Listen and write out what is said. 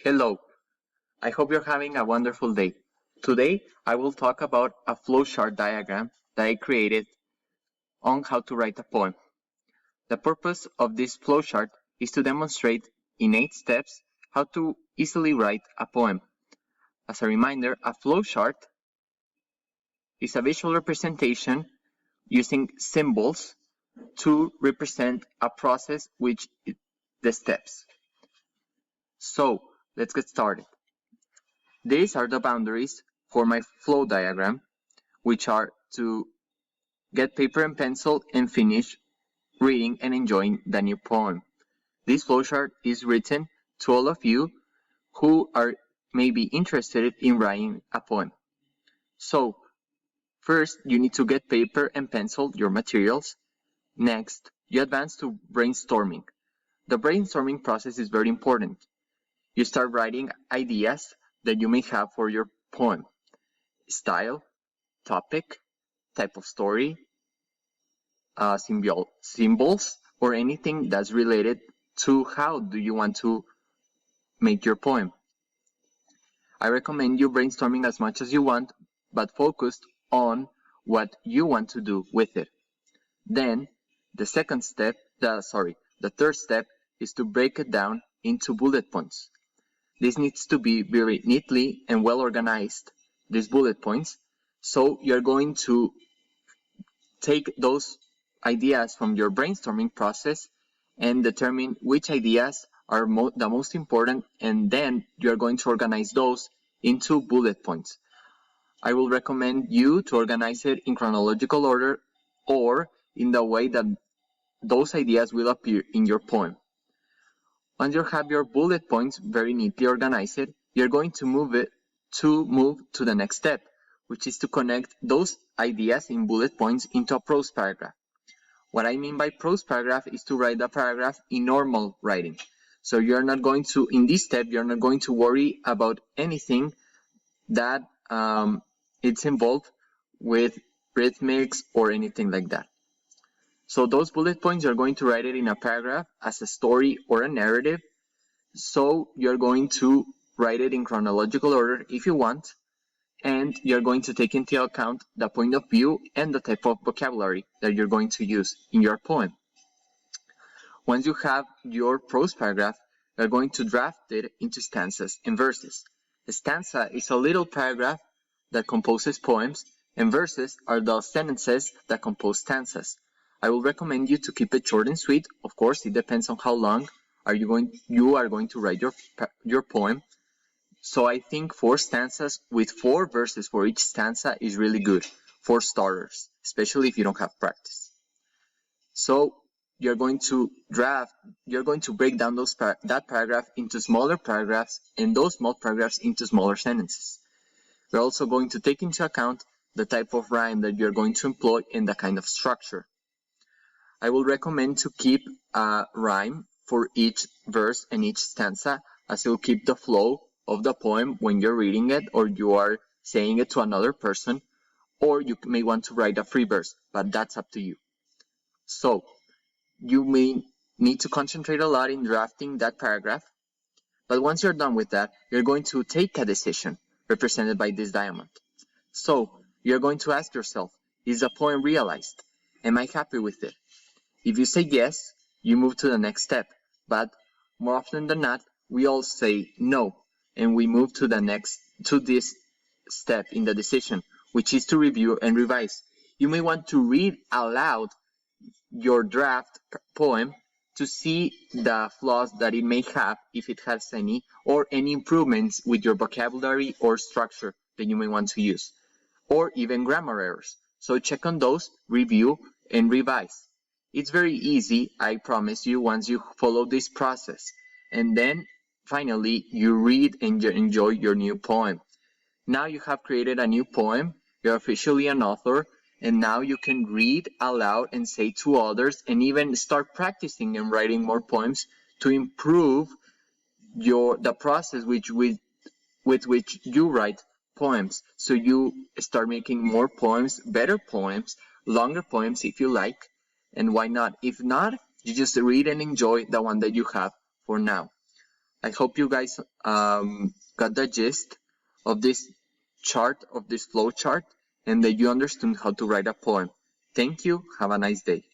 Hello, I hope you're having a wonderful day. Today, I will talk about a flowchart diagram that I created on how to write a poem. The purpose of this flowchart is to demonstrate in 8 steps how to easily write a poem. As a reminder, a flowchart is a visual representation using symbols to represent a process which is the steps. So, let's get started. These are the boundaries for my flow diagram, which are to get paper and pencil and finish reading and enjoying the new poem. This flowchart is written to all of you who are maybe interested in writing a poem. So, first you need to get paper and pencil, your materials. Next, you advance to brainstorming. The brainstorming process is very important. You start writing ideas that you may have for your poem. Style, topic, type of story, symbols, or anything that's related to how do you want to make your poem. I recommend you brainstorming as much as you want, but focused on what you want to do with it. Then, the third step is to break it down into bullet points. This needs to be very neatly and well organized, these bullet points, so you're going to take those ideas from your brainstorming process and determine which ideas are the most important, and then you're going to organize those into bullet points. I will recommend you to organize it in chronological order or in the way that those ideas will appear in your poem. Once you have your bullet points very neatly organized, you're going to move to the next step, which is to connect those ideas in bullet points into a prose paragraph. What I mean by prose paragraph is to write a paragraph in normal writing. So in this step, you're not going to worry about anything that it's involved with rhythmics or anything like that. So those bullet points, you're going to write it in a paragraph as a story or a narrative. So you're going to write it in chronological order if you want, and you're going to take into account the point of view and the type of vocabulary that you're going to use in your poem. Once you have your prose paragraph, you're going to draft it into stanzas and verses. A stanza is a little paragraph that composes poems, and verses are the sentences that compose stanzas. I will recommend you to keep it short and sweet. Of course, it depends on how long you are going to write your poem. So I think 4 stanzas with 4 verses for each stanza is really good for starters, especially if you don't have practice. So you're going to break down that paragraph into smaller paragraphs, and those small paragraphs into smaller sentences. We're also going to take into account the type of rhyme that you're going to employ and the kind of structure. I will recommend to keep a rhyme for each verse and each stanza, as it will keep the flow of the poem when you're reading it or you are saying it to another person, or you may want to write a free verse, but that's up to you. So, you may need to concentrate a lot in drafting that paragraph, but once you're done with that, you're going to take a decision represented by this diamond. So, you're going to ask yourself, is the poem realized? Am I happy with it? If you say yes, you move to the next step, but more often than not, we all say no, and we move to this step in the decision, which is to review and revise. You may want to read aloud your draft poem to see the flaws that it may have, if it has any, or any improvements with your vocabulary or structure that you may want to use, or even grammar errors. So check on those, review, and revise. It's very easy, I promise you, once you follow this process. And then, finally, you read and enjoy your new poem. Now you have created a new poem, you're officially an author, and now you can read aloud and say to others, and even start practicing and writing more poems to improve the process with which you write poems. So you start making more poems, better poems, longer poems if you like, and why not? If not, you just read and enjoy the one that you have for now. I hope you guys got the gist of this chart, of this flow chart, and that you understood how to write a poem. Thank you. Have a nice day.